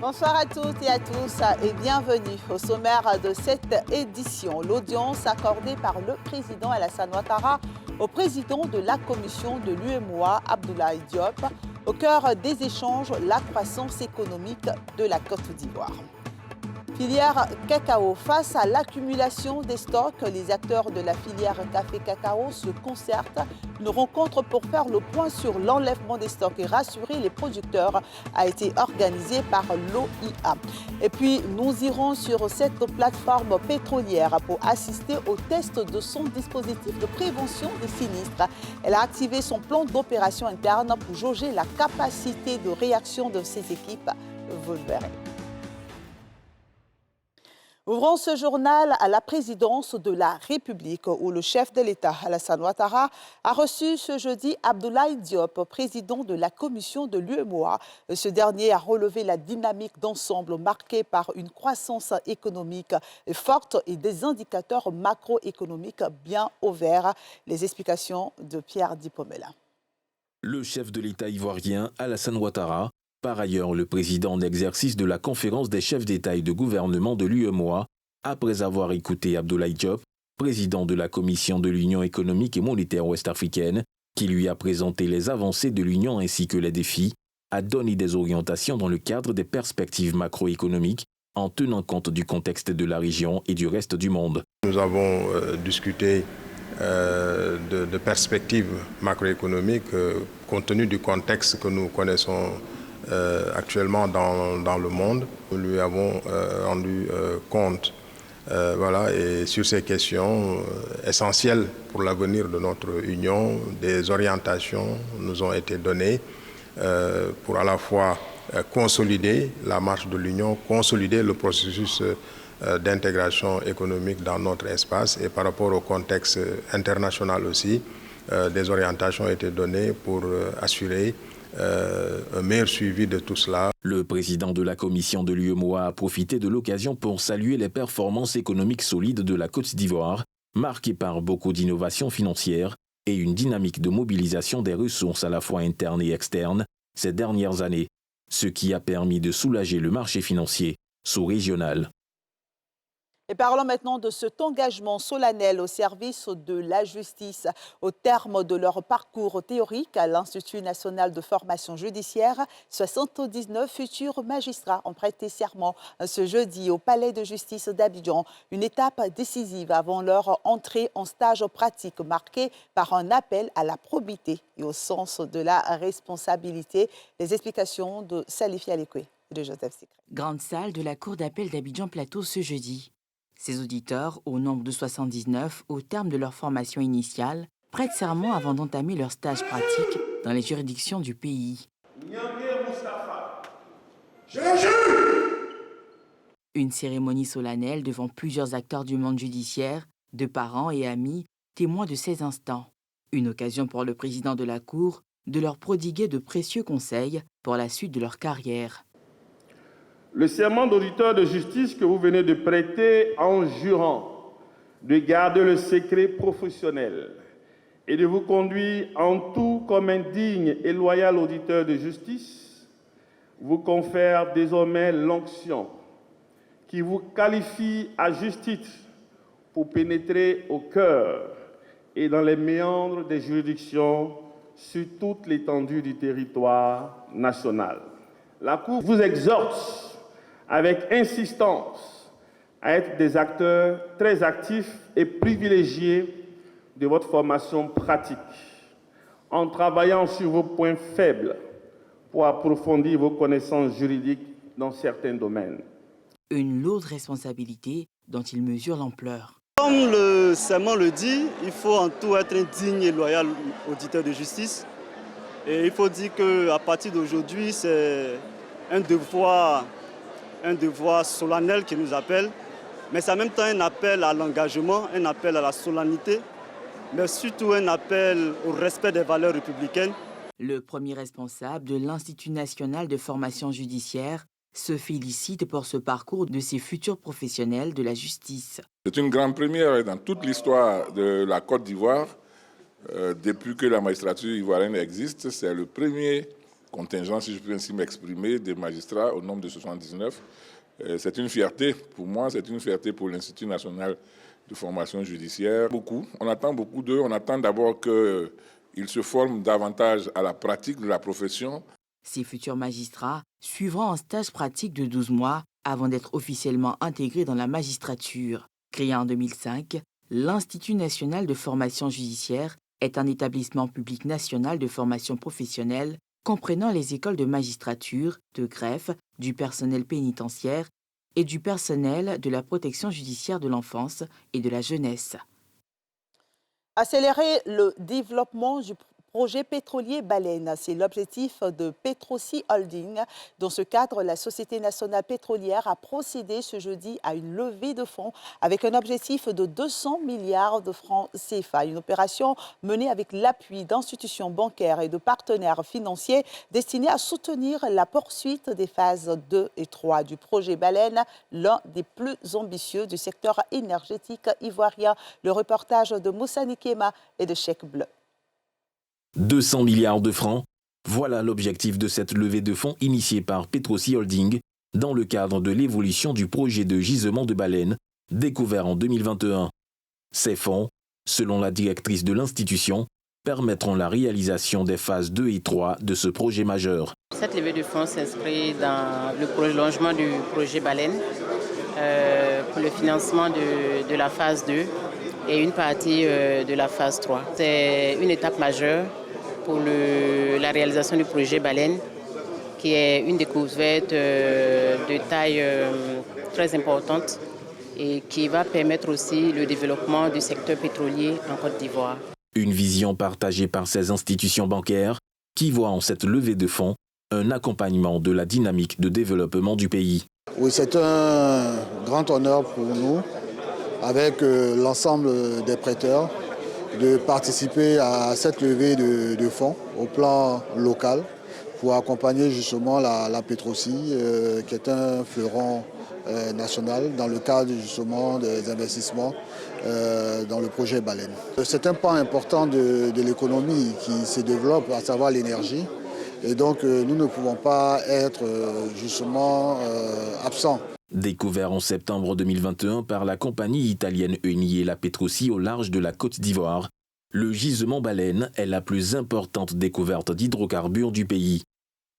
Bonsoir à toutes et à tous et bienvenue au sommaire de cette édition. L'audience accordée par le président Alassane Ouattara au président de la commission de l'UEMOA, Abdoulaye Diop, au cœur des échanges, la croissance économique de la Côte d'Ivoire. Filière cacao. Face à l'accumulation des stocks, les acteurs de la filière café-cacao se concertent. Une rencontre pour faire le point sur l'enlèvement des stocks et rassurer les producteurs a été organisée par l'OIA. Et puis, nous irons sur cette plateforme pétrolière pour assister au test de son dispositif de prévention des sinistres. Elle a activé son plan d'opération interne pour jauger la capacité de réaction de ses équipes. Vous le verrez. Ouvrons ce journal à la présidence de la République où le chef de l'État, Alassane Ouattara, a reçu ce jeudi Abdoulaye Diop, président de la commission de l'UEMOA. Ce dernier a relevé la dynamique d'ensemble marquée par une croissance économique forte et des indicateurs macroéconomiques bien au vert. Les explications de Pierre Dipomela. Le chef de l'État ivoirien, Alassane Ouattara, par ailleurs, le président en exercice de la conférence des chefs d'État et de gouvernement de l'UEMOA, après avoir écouté Abdoulaye Diop, président de la Commission de l'Union économique et monétaire ouest-africaine, qui lui a présenté les avancées de l'Union ainsi que les défis, a donné des orientations dans le cadre des perspectives macroéconomiques en tenant compte du contexte de la région et du reste du monde. Nous avons discuté de perspectives macroéconomiques compte tenu du contexte que nous connaissons actuellement dans le monde. Nous lui avons rendu compte et sur ces questions essentielles pour l'avenir de notre Union, des orientations nous ont été données pour à la fois consolider la marche de l'Union, consolider le processus d'intégration économique dans notre espace et par rapport au contexte international aussi, des orientations ont été données pour assurer un meilleur suivi de tout cela. Le président de la commission de l'UEMOA a profité de l'occasion pour saluer les performances économiques solides de la Côte d'Ivoire, marquées par beaucoup d'innovations financières et une dynamique de mobilisation des ressources à la fois internes et externes ces dernières années, ce qui a permis de soulager le marché financier sous-régional. Et parlons maintenant de cet engagement solennel au service de la justice. Au terme de leur parcours théorique à l'Institut national de formation judiciaire, 79 futurs magistrats ont prêté serment ce jeudi au palais de justice d'Abidjan. Une étape décisive avant leur entrée en stage pratique marquée par un appel à la probité et au sens de la responsabilité. Les explications de Salifi Alekwe et de Joseph Sikre. Grande salle de la cour d'appel d'Abidjan Plateau ce jeudi. Ces auditeurs, au nombre de 79, au terme de leur formation initiale, prêtent serment avant d'entamer leur stage pratique dans les juridictions du pays. Une cérémonie solennelle devant plusieurs acteurs du monde judiciaire, de parents et amis, témoins de ces instants. Une occasion pour le président de la Cour de leur prodiguer de précieux conseils pour la suite de leur carrière. Le serment d'auditeur de justice que vous venez de prêter en jurant de garder le secret professionnel et de vous conduire en tout comme un digne et loyal auditeur de justice vous confère désormais l'onction qui vous qualifie à juste titre pour pénétrer au cœur et dans les méandres des juridictions sur toute l'étendue du territoire national. La Cour vous exhorte avec insistance à être des acteurs très actifs et privilégiés de votre formation pratique, en travaillant sur vos points faibles pour approfondir vos connaissances juridiques dans certains domaines. Une lourde responsabilité dont il mesure l'ampleur. Comme le serment le dit, il faut en tout être un digne et loyal auditeur de justice. Et il faut dire qu'à partir d'aujourd'hui, c'est un devoir solennel qui nous appelle, mais c'est en même temps un appel à l'engagement, un appel à la solennité, mais surtout un appel au respect des valeurs républicaines. Le premier responsable de l'Institut national de formation judiciaire se félicite pour ce parcours de ses futurs professionnels de la justice. C'est une grande première dans toute l'histoire de la Côte d'Ivoire. Depuis que la magistrature ivoirienne existe, c'est le premier contingent, si je peux ainsi m'exprimer, des magistrats au nombre de 79. C'est une fierté pour moi, c'est une fierté pour l'Institut national de formation judiciaire. On attend beaucoup d'eux. On attend d'abord qu'ils se forment davantage à la pratique de la profession. Ces futurs magistrats suivront un stage pratique de 12 mois avant d'être officiellement intégrés dans la magistrature. Créé en 2005, l'Institut national de formation judiciaire est un établissement public national de formation professionnelle comprenant les écoles de magistrature, de greffe, du personnel pénitentiaire et du personnel de la protection judiciaire de l'enfance et de la jeunesse. Accélérer le développement du projet pétrolier Baleine, c'est l'objectif de Petroci Holding. Dans ce cadre, la Société nationale pétrolière a procédé ce jeudi à une levée de fonds avec un objectif de 200 milliards de francs CFA. Une opération menée avec l'appui d'institutions bancaires et de partenaires financiers destinée à soutenir la poursuite des phases 2 et 3 du projet Baleine, l'un des plus ambitieux du secteur énergétique ivoirien. Le reportage de Moussa Nikema et de Cheikh Bleu. 200 milliards de francs, voilà l'objectif de cette levée de fonds initiée par Petroci Holding dans le cadre de l'évolution du projet de gisement de baleine découvert en 2021. Ces fonds, selon la directrice de l'institution, permettront la réalisation des phases 2 et 3 de ce projet majeur. Cette levée de fonds s'inscrit dans le prolongement du projet Baleine pour le financement de la phase 2 et une partie de la phase 3. C'est une étape majeure pour la réalisation du projet Baleine, qui est une découverte de taille très importante et qui va permettre aussi le développement du secteur pétrolier en Côte d'Ivoire. Une vision partagée par ces institutions bancaires qui voient en cette levée de fonds un accompagnement de la dynamique de développement du pays. Oui, c'est un grand honneur pour nous, avec l'ensemble des prêteurs, de participer à cette levée de fonds au plan local pour accompagner justement la Petroci, qui est un fleuron national dans le cadre justement des investissements dans le projet Baleine. C'est un pan important de l'économie qui se développe, à savoir l'énergie. Et donc nous ne pouvons pas être justement absents. Découvert en septembre 2021 par la compagnie italienne Eni et la Petroci au large de la Côte d'Ivoire, le gisement Baleine est la plus importante découverte d'hydrocarbures du pays.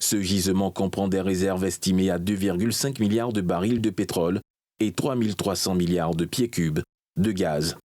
Ce gisement comprend des réserves estimées à 2,5 milliards de barils de pétrole et 3300 milliards de pieds cubes de gaz.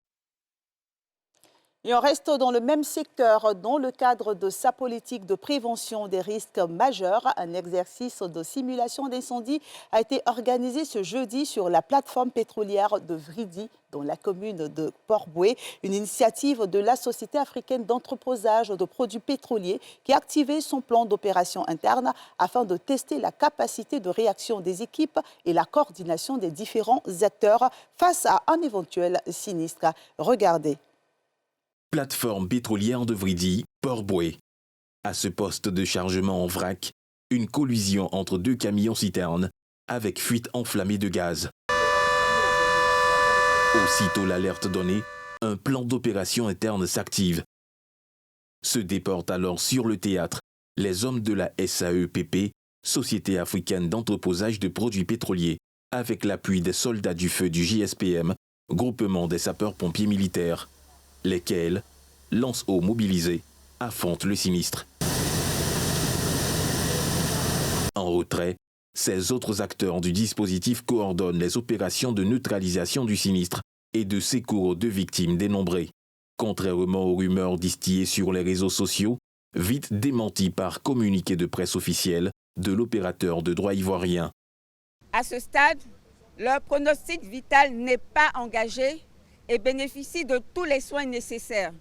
Et on reste dans le même secteur. Dans le cadre de sa politique de prévention des risques majeurs, un exercice de simulation d'incendie a été organisé ce jeudi sur la plateforme pétrolière de Vridi, dans la commune de Port-Boué, une initiative de la Société africaine d'entreposage de produits pétroliers qui a activé son plan d'opération interne afin de tester la capacité de réaction des équipes et la coordination des différents acteurs face à un éventuel sinistre. Regardez. Plateforme pétrolière de Vridi, Port-Boué. À ce poste de chargement en vrac, une collision entre deux camions-citernes avec fuite enflammée de gaz. Aussitôt l'alerte donnée, un plan d'opération interne s'active. Se déportent alors sur le théâtre les hommes de la SAEPP, Société africaine d'entreposage de produits pétroliers, avec l'appui des soldats du feu du JSPM, groupement des sapeurs-pompiers militaires, lesquels, lance-eau mobilisés, affrontent le sinistre. En retrait, ces autres acteurs du dispositif coordonnent les opérations de neutralisation du sinistre et de secours de victimes dénombrées. Contrairement aux rumeurs distillées sur les réseaux sociaux, vite démenties par communiqué de presse officiel de l'opérateur de droit ivoirien. À ce stade, leur pronostic vital n'est pas engagé et bénéficient de tous les soins nécessaires.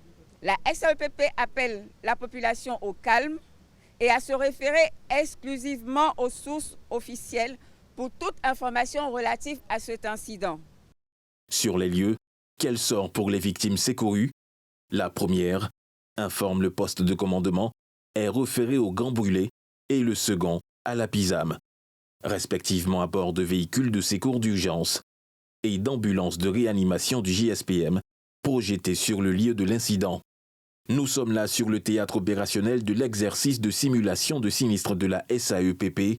La SAEPP appelle la population au calme et à se référer exclusivement aux sources officielles pour toute information relative à cet incident. Sur les lieux, quel sort pour les victimes secourues? La première, informe le poste de commandement, est référée au Grand Brûlé et le second à la Pisame, respectivement à bord de véhicules de secours d'urgence et d'ambulances de réanimation du JSPM projetées sur le lieu de l'incident. Nous sommes là sur le théâtre opérationnel de l'exercice de simulation de sinistre de la SAEPP,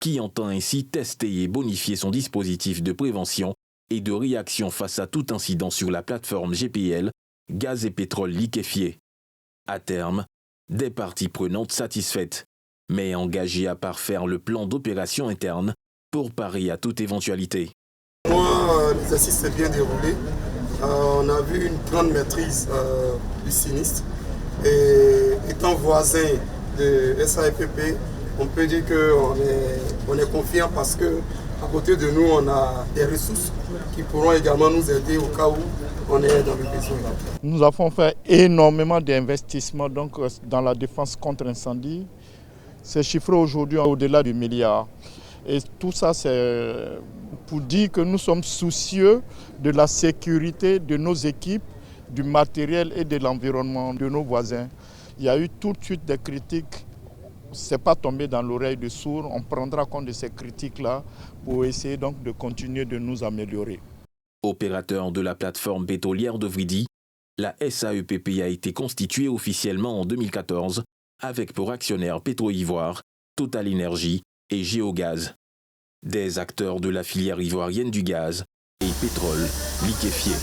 qui entend ainsi tester et bonifier son dispositif de prévention et de réaction face à tout incident sur la plateforme GPL, gaz et pétrole liquéfié. À terme, des parties prenantes satisfaites, mais engagées à parfaire le plan d'opération interne pour parer à toute éventualité. L'exercice s'est bien déroulé. On a vu une grande maîtrise du sinistre. Et étant voisin de SAEPP, on peut dire qu'on est confiant parce qu'à côté de nous, on a des ressources qui pourront également nous aider au cas où on est dans le besoin. Nous avons fait énormément d'investissements dans la défense contre incendie. C'est chiffré aujourd'hui au-delà du milliard. Et tout ça, c'est pour dire que nous sommes soucieux de la sécurité de nos équipes, du matériel et de l'environnement de nos voisins. Il y a eu tout de suite des critiques. Ce n'est pas tombé dans l'oreille de sourd. On prendra compte de ces critiques-là pour essayer donc de continuer de nous améliorer. Opérateur de la plateforme pétrolière de Vridi, la SAEPP a été constituée officiellement en 2014 avec pour actionnaires Pétro-Ivoire, Total Énergie et Géogaz. Des acteurs de la filière ivoirienne du gaz et pétrole liquéfié.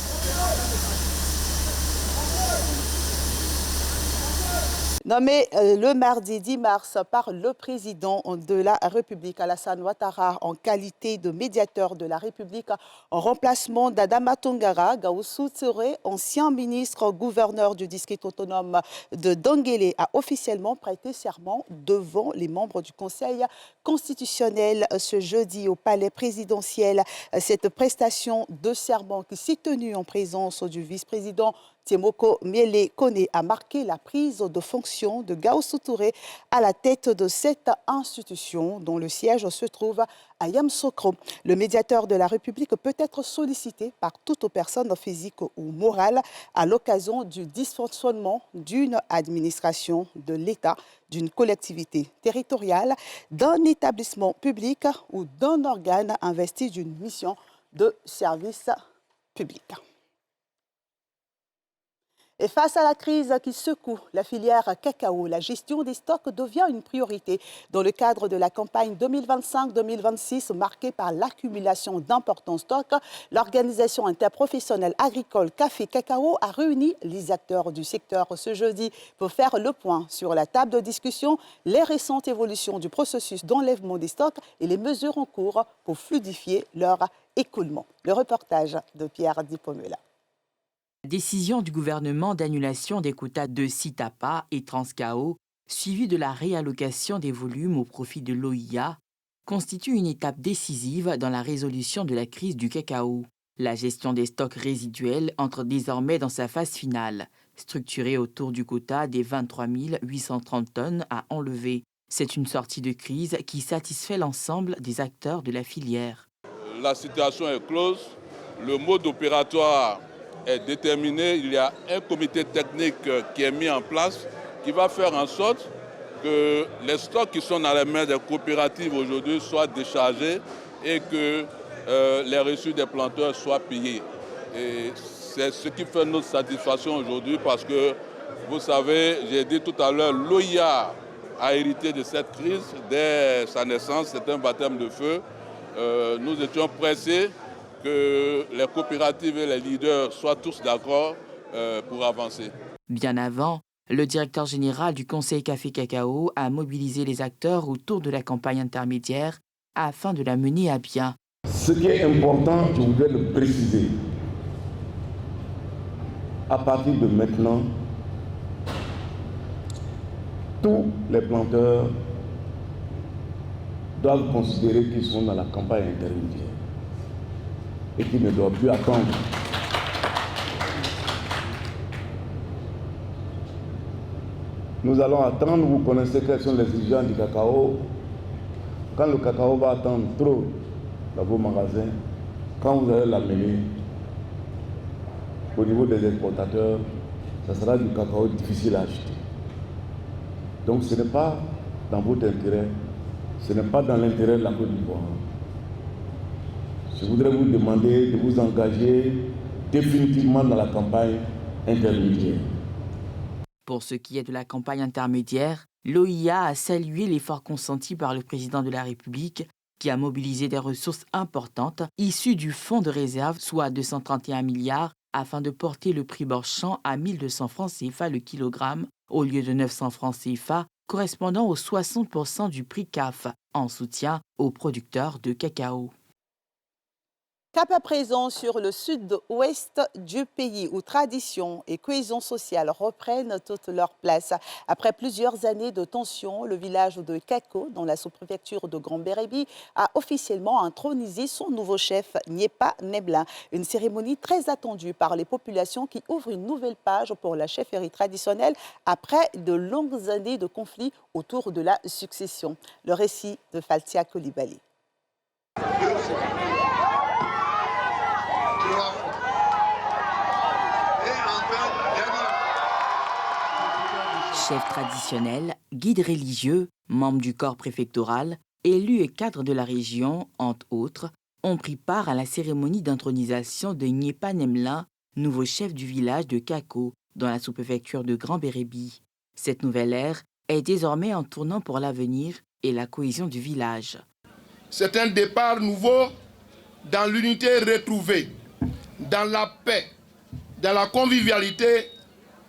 Nommé le mardi 10 mars par le président de la République, Alassane Ouattara, en qualité de médiateur de la République, en remplacement d'Adama Tongara, Gaoussou Touré, ancien ministre gouverneur du district autonome de Denguélé, a officiellement prêté serment devant les membres du Conseil constitutionnel ce jeudi au palais présidentiel. Cette prestation de serment qui s'est tenue en présence du vice-président Tiemoko Miele Kone a marqué la prise de fonction de Gaoussou Touré à la tête de cette institution dont le siège se trouve à Yamoussoukro. Le médiateur de la République peut être sollicité par toute personne physique ou morale à l'occasion du dysfonctionnement d'une administration de l'État, d'une collectivité territoriale, d'un établissement public ou d'un organe investi d'une mission de service public. Et face à la crise qui secoue la filière cacao, la gestion des stocks devient une priorité dans le cadre de la campagne 2025-2026 marquée par l'accumulation d'importants stocks. L'organisation interprofessionnelle agricole Café Cacao a réuni les acteurs du secteur ce jeudi pour faire le point sur la table de discussion, les récentes évolutions du processus d'enlèvement des stocks et les mesures en cours pour fluidifier leur écoulement. Le reportage de Pierre Dipomela. Décision du gouvernement d'annulation des quotas de Sitapa et Transcao, suivie de la réallocation des volumes au profit de l'OIA, constitue une étape décisive dans la résolution de la crise du cacao. La gestion des stocks résiduels entre désormais dans sa phase finale, structurée autour du quota des 23 830 tonnes à enlever. C'est une sortie de crise qui satisfait l'ensemble des acteurs de la filière. La situation est close, le mode opératoire est déterminé. Il y a un comité technique qui est mis en place qui va faire en sorte que les stocks qui sont dans les mains des coopératives aujourd'hui soient déchargés et que les reçus des planteurs soient payés. Et c'est ce qui fait notre satisfaction aujourd'hui parce que, vous savez, j'ai dit tout à l'heure, l'OIA a hérité de cette crise dès sa naissance. C'est un baptême de feu. Nous étions pressés que les coopératives et les leaders soient tous d'accord pour avancer. Bien avant, le directeur général du Conseil Café Cacao a mobilisé les acteurs autour de la campagne intermédiaire afin de la mener à bien. Ce qui est important, je voudrais le préciser. À partir de maintenant, tous les planteurs doivent considérer qu'ils sont dans la campagne intermédiaire et qu'ils ne doivent plus attendre. Nous allons attendre, vous connaissez quels sont les exigences du cacao. Quand le cacao va attendre trop dans vos magasins, quand vous allez l'amener au niveau des exportateurs, ça sera du cacao difficile à acheter. Donc ce n'est pas dans votre intérêt, ce n'est pas dans l'intérêt de la Côte d'Ivoire. Je voudrais vous demander de vous engager définitivement dans la campagne intermédiaire. Pour ce qui est de la campagne intermédiaire, l'OIA a salué l'effort consenti par le président de la République qui a mobilisé des ressources importantes issues du fonds de réserve, soit 231 milliards, afin de porter le prix Borchamp à 1200 francs CFA le kilogramme au lieu de 900 francs CFA, correspondant aux 60% du prix CAF, en soutien aux producteurs de cacao. Cap à présent sur le sud-ouest du pays où tradition et cohésion sociale reprennent toute leur place. Après plusieurs années de tension, le village de Kako, dans la sous-préfecture de Grand-Bérébi, a officiellement intronisé son nouveau chef, Nyepa Neblin. Une cérémonie très attendue par les populations qui ouvre une nouvelle page pour la chefferie traditionnelle après de longues années de conflits autour de la succession. Le récit de Faltia Coulibaly. Chef traditionnel, guide religieux, membre du corps préfectoral, élus et cadres de la région, entre autres, ont pris part à la cérémonie d'intronisation de Nyepa Neblin, nouveau chef du village de Kako, dans la sous-préfecture de Grand-Bérébi. Cette nouvelle ère est désormais un tournant pour l'avenir et la cohésion du village. C'est un départ nouveau dans l'unité retrouvée, dans la paix, dans la convivialité,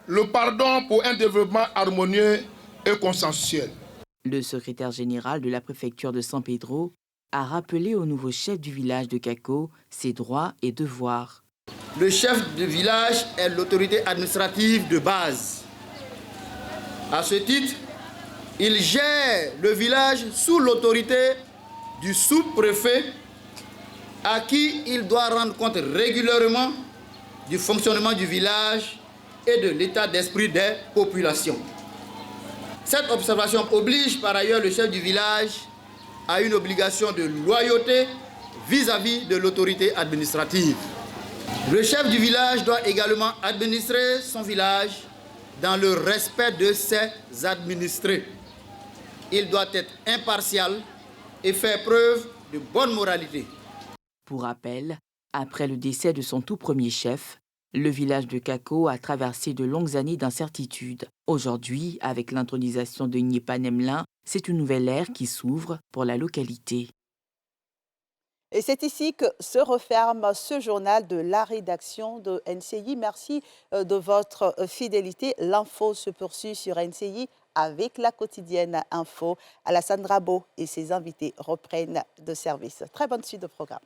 le pardon pour un développement harmonieux et consensuel. Le secrétaire général de la préfecture de San Pedro a rappelé au nouveau chef du village de Kako ses droits et devoirs. Le chef de village est l'autorité administrative de base. À ce titre, il gère le village sous l'autorité du sous-préfet à qui il doit rendre compte régulièrement du fonctionnement du village et de l'état d'esprit des populations. Cette observation oblige par ailleurs le chef du village à une obligation de loyauté vis-à-vis de l'autorité administrative. Le chef du village doit également administrer son village dans le respect de ses administrés. Il doit être impartial et faire preuve de bonne moralité. Pour rappel, après le décès de son tout premier chef, le village de Kako a traversé de longues années d'incertitude. Aujourd'hui, avec l'intronisation de Nyepa Neblin, c'est une nouvelle ère qui s'ouvre pour la localité. Et c'est ici que se referme ce journal de la rédaction de NCI. Merci de votre fidélité. L'info se poursuit sur NCI avec la quotidienne info. Alassane Rabo et ses invités reprennent de service. Très bonne suite de programme.